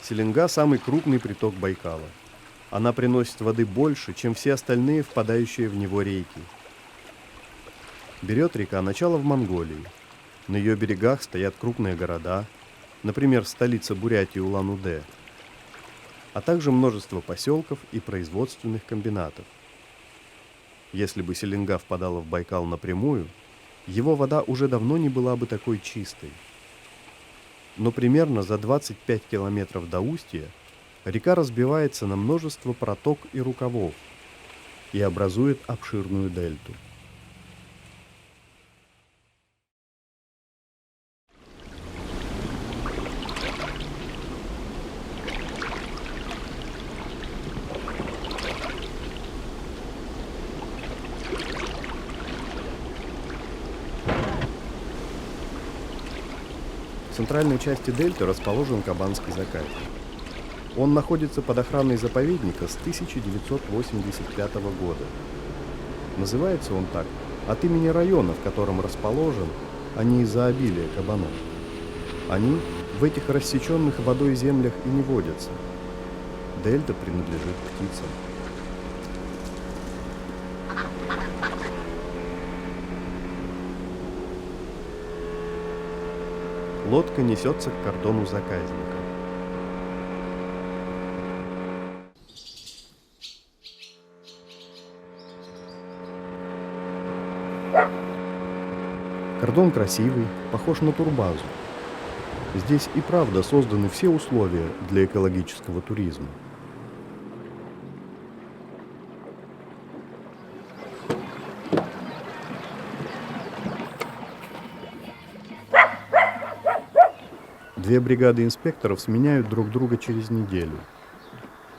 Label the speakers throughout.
Speaker 1: Селенга – самый крупный приток Байкала. Она приносит воды больше, чем все остальные впадающие в него реки. Берет река начало в Монголии. На ее берегах стоят крупные города, например, столица Бурятии Улан-Удэ, а также множество поселков и производственных комбинатов. Если бы Селенга впадала в Байкал напрямую, его вода уже давно не была бы такой чистой. Но примерно за 25 километров до устья река разбивается на множество проток и рукавов и образует обширную дельту. В центральной части дельты расположен Кабанский заказник. Он находится под охраной заповедника с 1985 года. Называется он так от имени района, в котором расположен, а не из-за обилия кабанов. Они в этих рассеченных водой землях и не водятся. Дельта принадлежит птицам. Лодка несется к кордону заказника. Кордон красивый, похож на турбазу. Здесь и правда созданы все условия для экологического туризма. Две бригады инспекторов сменяют друг друга через неделю.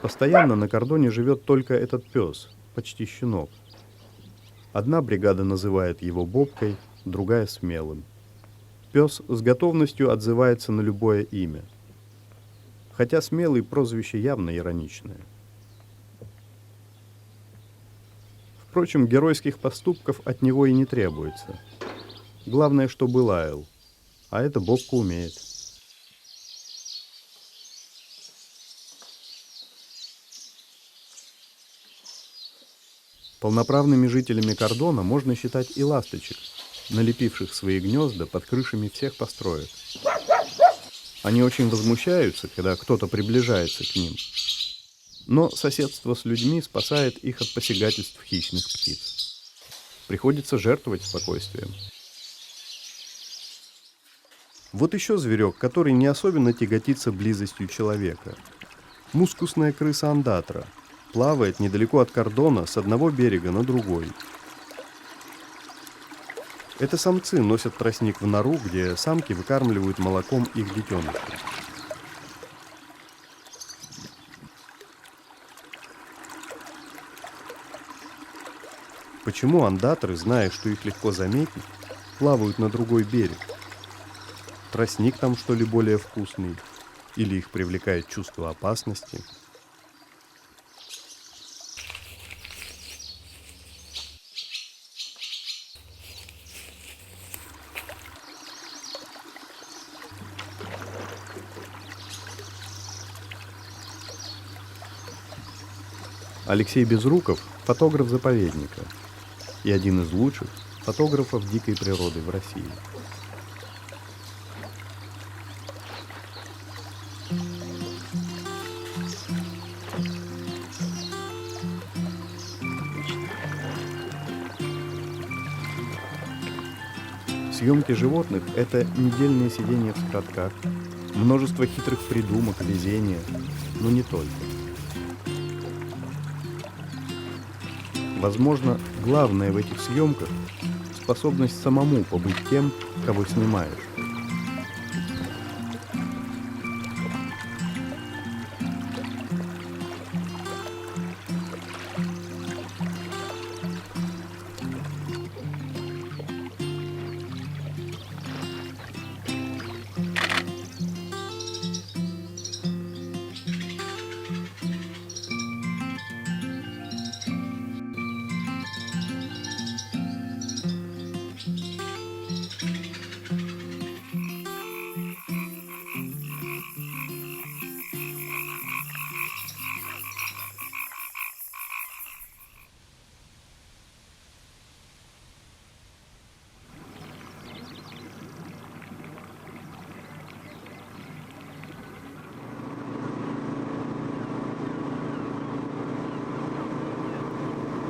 Speaker 1: Постоянно на кордоне живет только этот пес, почти щенок. Одна бригада называет его Бобкой, другая — Смелым. Пес с готовностью отзывается на любое имя. Хотя Смелый прозвище явно ироничное. Впрочем, геройских поступков от него и не требуется. Главное, чтобы лаял. А это Бобка умеет. Полноправными жителями кордона можно считать и ласточек, налепивших свои гнезда под крышами всех построек. Они очень возмущаются, когда кто-то приближается к ним. Но соседство с людьми спасает их от посягательств хищных птиц. Приходится жертвовать спокойствием. Вот еще зверек, который не особенно тяготится близостью человека. Мускусная крыса андатра. Плавает недалеко от кордона с одного берега на другой. Это самцы носят тростник в нору, где самки выкармливают молоком их детенышей. Почему андатры, зная, что их легко заметить, плавают на другой берег? Тростник там, что ли, более вкусный? Или их привлекает чувство опасности? Алексей Безруков – фотограф заповедника и один из лучших фотографов дикой природы в России. Съемки животных – это недельные сидения в складках, множество хитрых придумок, везения, но не только. Возможно, главное в этих съемках – способность самому побыть тем, кого снимаешь.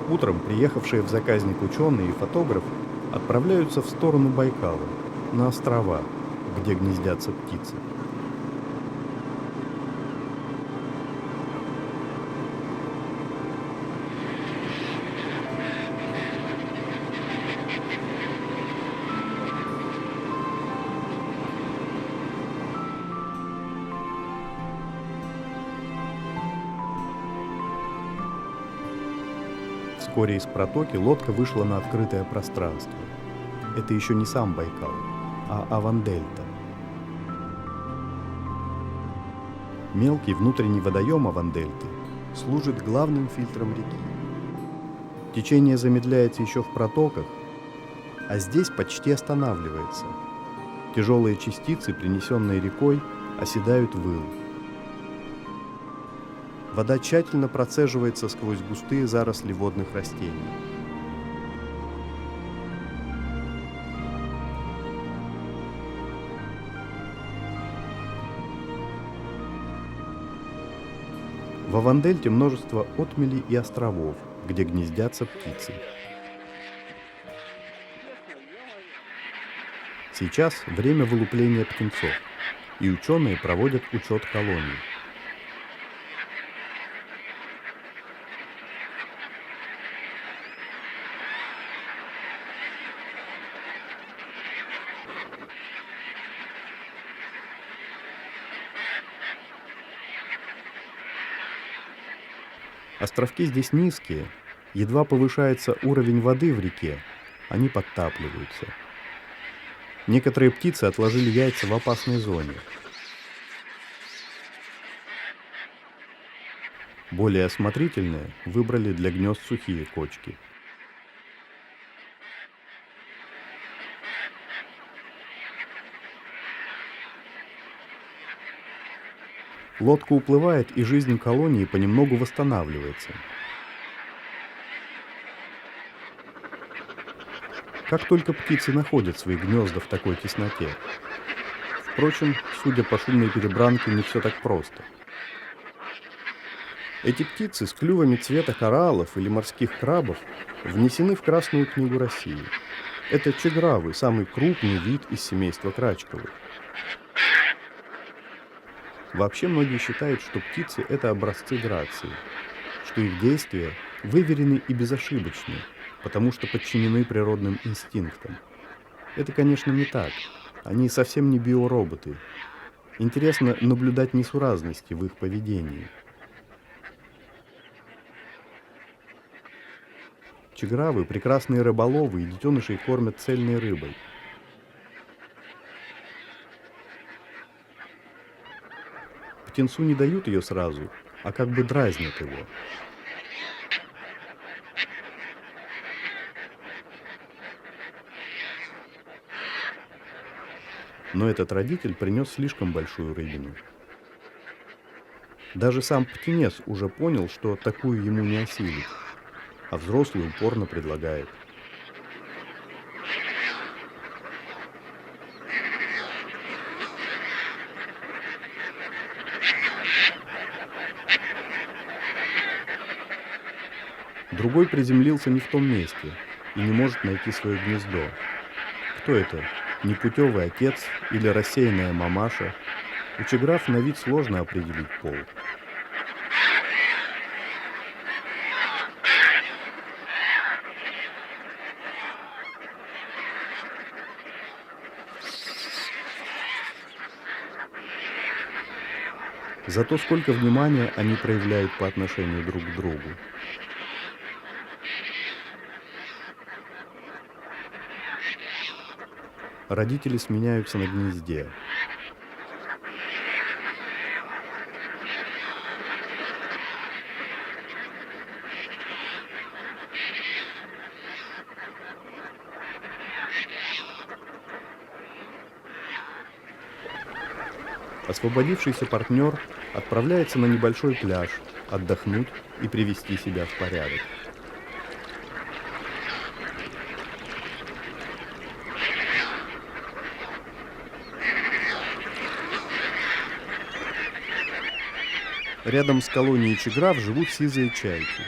Speaker 1: Утром приехавшие в заказник ученые и фотограф отправляются в сторону Байкала, на острова, где гнездятся птицы. Вскоре из протоки лодка вышла на открытое пространство. Это еще не сам Байкал, а Авандельта. Мелкий внутренний водоем Авандельты служит главным фильтром реки. Течение замедляется еще в протоках, а здесь почти останавливается. Тяжелые частицы, принесенные рекой, оседают в ил. Вода тщательно процеживается сквозь густые заросли водных растений. В Авандельте множество отмелей и островов, где гнездятся птицы. Сейчас время вылупления птенцов, и ученые проводят учет колоний. Островки здесь низкие, едва повышается уровень воды в реке, они подтапливаются. Некоторые птицы отложили яйца в опасной зоне. Более осмотрительные выбрали для гнезд сухие кочки. Лодка уплывает, и жизнь колонии понемногу восстанавливается. Как только птицы находят свои гнезда в такой тесноте. Впрочем, судя по шумной перебранке, не все так просто. Эти птицы с клювами цвета кораллов или морских крабов внесены в Красную книгу России. Это чегравы, самый крупный вид из семейства крачковых. Вообще многие считают, что птицы – это образцы грации, что их действия выверены и безошибочны, потому что подчинены природным инстинктам. Это, конечно, не так. Они совсем не биороботы. Интересно наблюдать несуразности в их поведении. Чегравы – прекрасные рыболовы, и детенышей кормят цельной рыбой. Птенцу не дают ее сразу, а как бы дразнят его. Но этот родитель принес слишком большую рыбину. Даже сам птенец уже понял, что такую ему не осилить, а взрослый упорно предлагает. Другой приземлился не в том месте и не может найти свое гнездо. Кто это? Непутевый отец или рассеянная мамаша? У чеграв на вид сложно определить пол. Зато сколько внимания они проявляют по отношению друг к другу. Родители сменяются на гнезде. Освободившийся партнер отправляется на небольшой пляж, отдохнуть и привести себя в порядок. Рядом с колонией чеграв живут сизые чайки.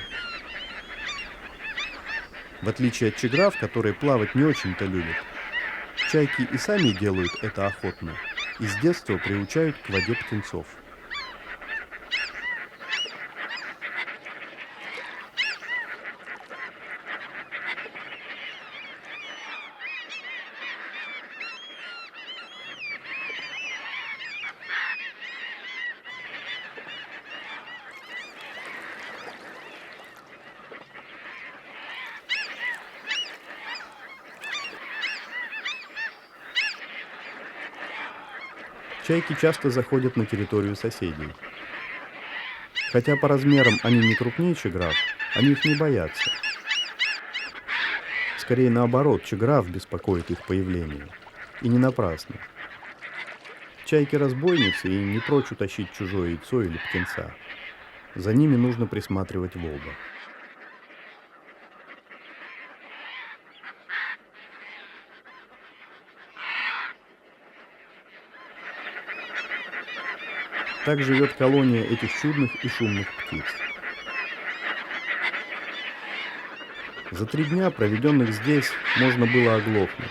Speaker 1: В отличие от чеграв, которые плавать не очень-то любят, чайки и сами делают это охотно и с детства приучают к воде птенцов. Чайки часто заходят на территорию соседей. Хотя по размерам они не крупнее чеграв, они их не боятся. Скорее наоборот, чеграв беспокоит их появление. И не напрасно. Чайки разбойницы и не прочь утащить чужое яйцо или птенца. За ними нужно присматривать в оба. Так живет колония этих чудных и шумных птиц. За 3 дня, проведенных здесь, можно было оглохнуть.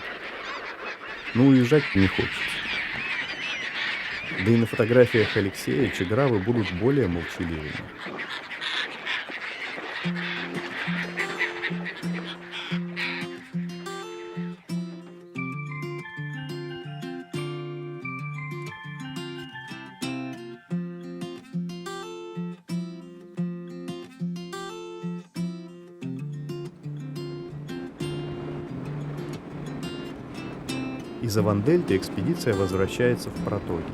Speaker 1: Но уезжать не хочется. Да и на фотографиях Алексея чегравы будут более молчаливыми. Из Авандельты экспедиция возвращается в протоки.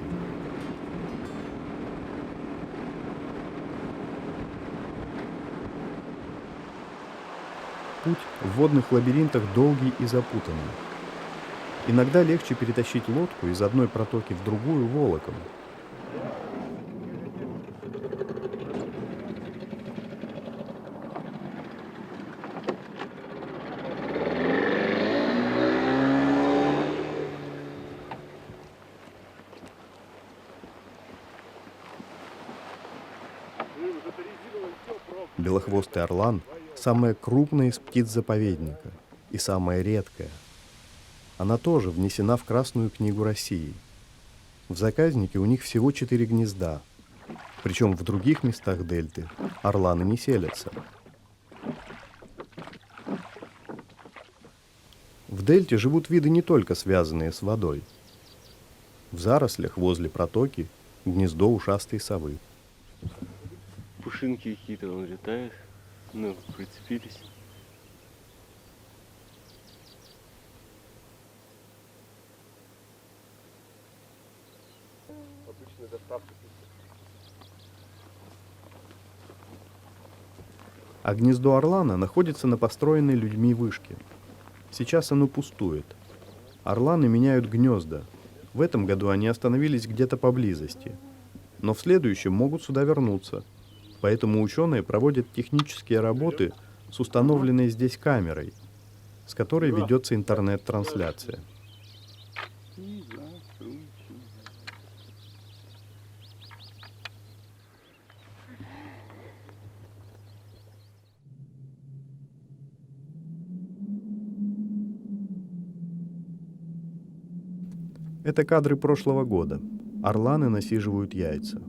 Speaker 1: Путь в водных лабиринтах долгий и запутанный. Иногда легче перетащить лодку из одной протоки в другую волоком. Белохвостый орлан – самая крупная из птиц заповедника и самая редкая. Она тоже внесена в Красную книгу России. В заказнике у них всего 4 гнезда, причем в других местах дельты орланы не селятся. В дельте живут виды не только связанные с водой. В зарослях возле протоки гнездо ушастой совы.
Speaker 2: Пушинки какие-то вон летают, ну, прицепились.
Speaker 3: Обычная доставка.
Speaker 1: А гнездо орлана находится на построенной людьми вышке. Сейчас оно пустует. Орланы меняют гнезда. В этом году они остановились где-то поблизости. Но в следующем могут сюда вернуться. Поэтому ученые проводят технические работы с установленной здесь камерой, с которой ведется интернет-трансляция. Это кадры прошлого года. Орланы насиживают яйца.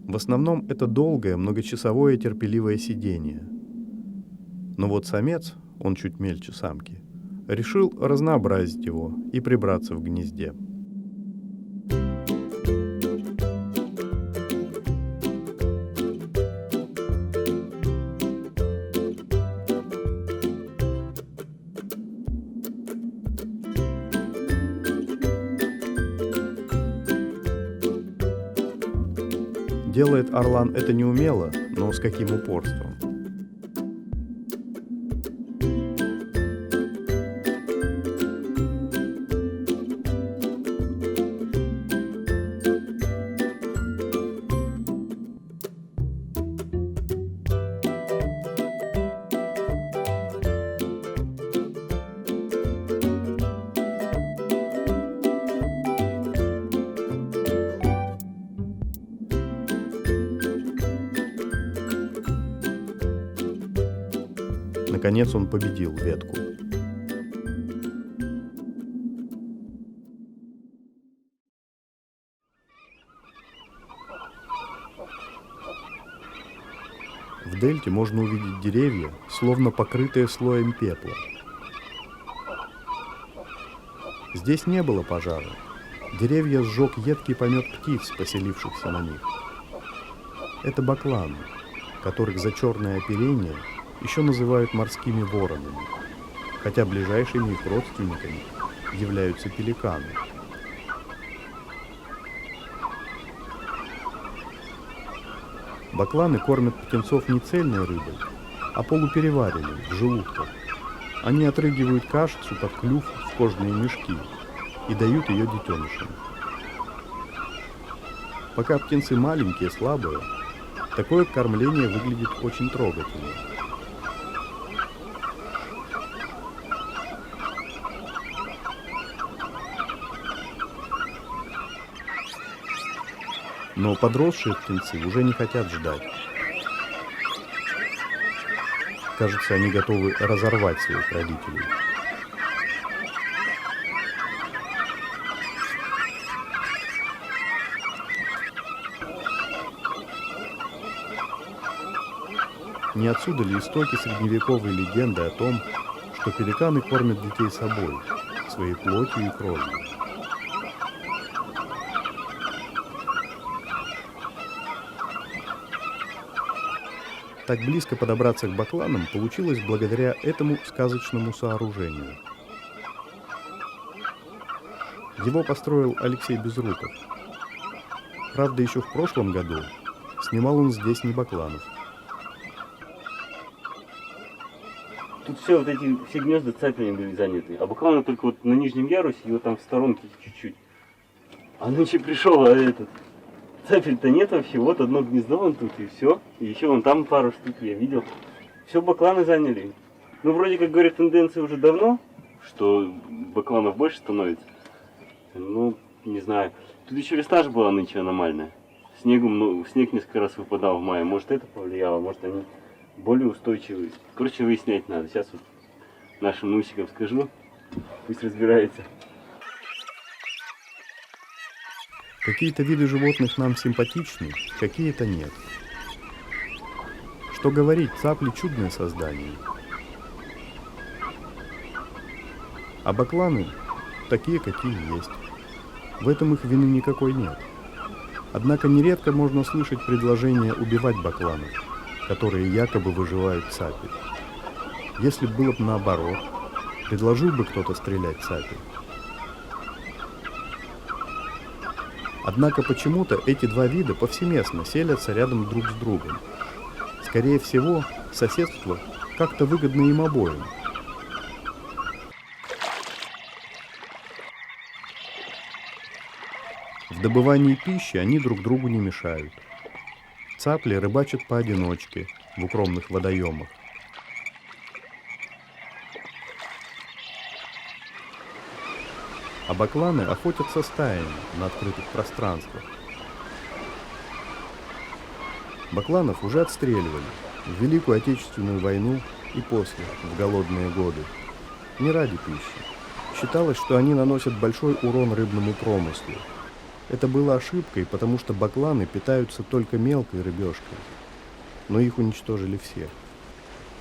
Speaker 1: В основном это долгое, многочасовое терпеливое сидение. Но вот самец, он чуть мельче самки, решил разнообразить его и прибраться в гнезде. Делает орлан это неумело, но с каким упорством. Наконец он победил ветку. В дельте можно увидеть деревья, словно покрытые слоем пепла. Здесь не было пожара. Деревья сжег едкий помет птиц, поселившихся на них. Это бакланы, которых за черное оперение еще называют морскими воронами, хотя ближайшими их родственниками являются пеликаны. Бакланы кормят птенцов не цельной рыбой, а полупереваренной, в желудках. Они отрыгивают кашицу под клюв в кожные мешки и дают ее детенышам. Пока птенцы маленькие, слабые, такое кормление выглядит очень трогательно. Но подросшие птенцы уже не хотят ждать. Кажется, они готовы разорвать своих родителей. Не отсюда ли истоки средневековой легенды о том, что пеликаны кормят детей собой, своей плотью и кровью? Так близко подобраться к бакланам получилось благодаря этому сказочному сооружению. Его построил Алексей Безруков. Правда, еще в прошлом году снимал он здесь не бакланов.
Speaker 2: Тут все вот эти все гнезда цаплями были заняты, а бакланы только вот на нижнем ярусе и вот там в сторонке чуть-чуть. А ночью пришел, а этот цапель-то нет вообще, вот одно гнездо вон тут и все. И еще вон там пару штук я видел. Все бакланы заняли. Ну вроде как говорят, тенденция уже давно, что бакланов больше становится. Ну, не знаю. Тут еще весна же была нынче аномальная. Снег несколько раз выпадал в мае. Может это повлияло, может они более устойчивые. Короче, выяснять надо. Сейчас вот нашим нусикам скажу, пусть разбирается.
Speaker 1: Какие-то виды животных нам симпатичны, какие-то нет. Что говорить, цапли – чудное создание. А бакланы – такие, какие есть. В этом их вины никакой нет. Однако нередко можно слышать предложение убивать бакланов, которые якобы выживают цапель. Если бы было бы наоборот, предложил бы кто-то стрелять цапель. Однако почему-то эти два вида повсеместно селятся рядом друг с другом. Скорее всего, соседство как-то выгодно им обоим. В добывании пищи они друг другу не мешают. Цапли рыбачат поодиночке в укромных водоемах. А бакланы охотятся стаями на открытых пространствах. Бакланов уже отстреливали в Великую Отечественную войну и после, в голодные годы. Не ради пищи. Считалось, что они наносят большой урон рыбному промыслу. Это было ошибкой, потому что бакланы питаются только мелкой рыбешкой. Но их уничтожили всех.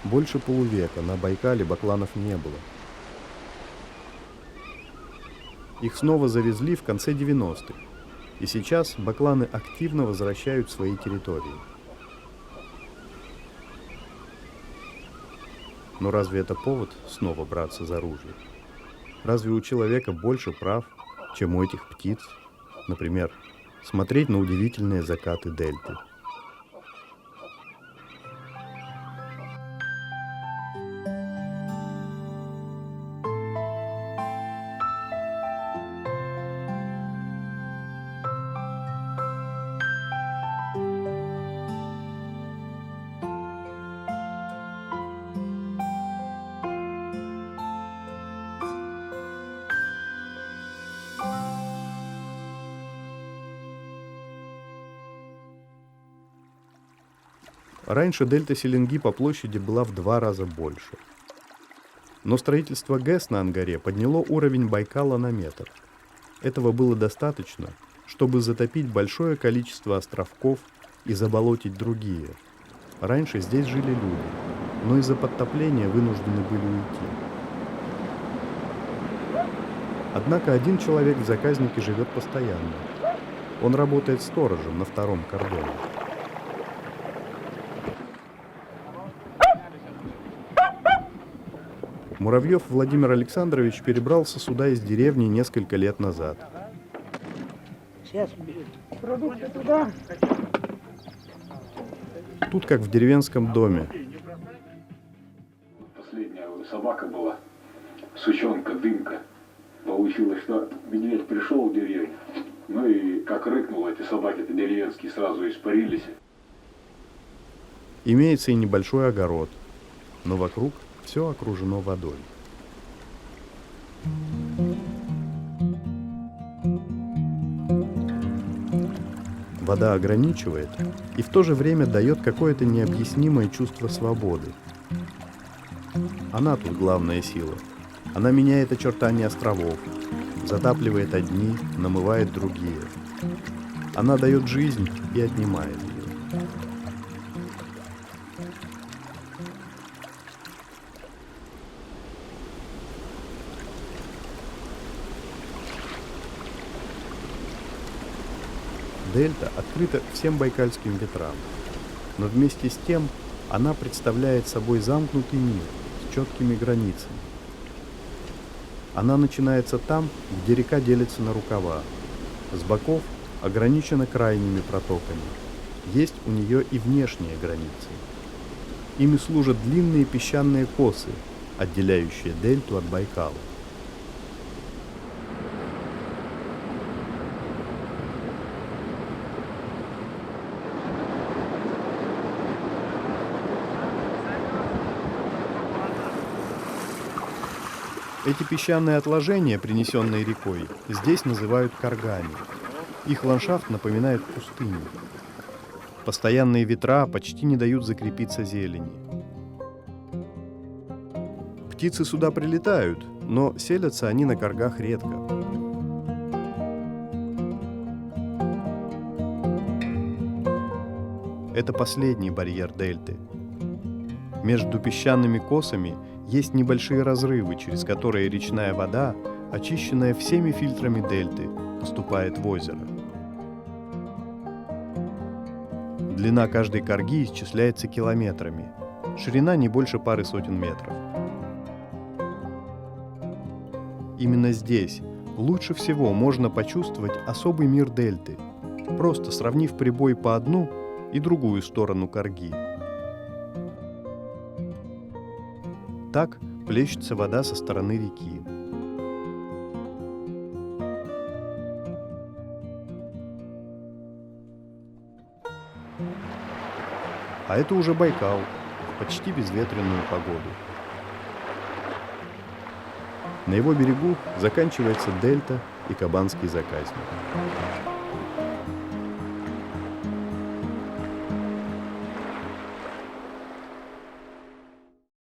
Speaker 1: Больше полувека на Байкале бакланов не было. Их снова завезли в конце 90-х, и сейчас бакланы активно возвращают свои территории. Но разве это повод снова браться за ружье? Разве у человека больше прав, чем у этих птиц? Например, смотреть на удивительные закаты дельты. Раньше дельта Селенги по площади была в 2 раза больше. Но строительство ГЭС на Ангаре подняло уровень Байкала на метр. Этого было достаточно, чтобы затопить большое количество островков и заболотить другие. Раньше здесь жили люди, но из-за подтопления вынуждены были уйти. Однако один человек в заказнике живет постоянно. Он работает сторожем на втором кордоне. Муравьев Владимир Александрович перебрался сюда из деревни несколько лет назад.
Speaker 3: Сейчас уберем. Продукты туда.
Speaker 1: Тут как в деревенском доме.
Speaker 4: Последняя собака была, сучонка, дымка. Получилось, что медведь пришел в деревню, ну и как рыкнул, эти собаки-то деревенские сразу испарились.
Speaker 1: Имеется и небольшой огород, но вокруг все окружено водой. Вода ограничивает и в то же время дает какое-то необъяснимое чувство свободы. Она тут главная сила. Она меняет очертания островов, затапливает одни, намывает другие. Она дает жизнь и отнимает ее. Дельта открыта всем байкальским ветрам, но вместе с тем она представляет собой замкнутый мир с четкими границами. Она начинается там, где река делится на рукава. С боков ограничена крайними протоками. Есть у нее и внешние границы. Ими служат длинные песчаные косы, отделяющие дельту от Байкала. Эти песчаные отложения, принесенные рекой, здесь называют каргами. Их ландшафт напоминает пустыню. Постоянные ветра почти не дают закрепиться зелени. Птицы сюда прилетают, но селятся они на каргах редко. Это последний барьер дельты. Между песчаными косами есть небольшие разрывы, через которые речная вода, очищенная всеми фильтрами дельты, поступает в озеро. Длина каждой карги исчисляется километрами, ширина не больше пары сотен метров. Именно здесь лучше всего можно почувствовать особый мир дельты, просто сравнив прибой по одну и другую сторону карги. Так плещется вода со стороны реки. А это уже Байкал в почти безветренную погоду. На его берегу заканчивается дельта и Кабанский заказник.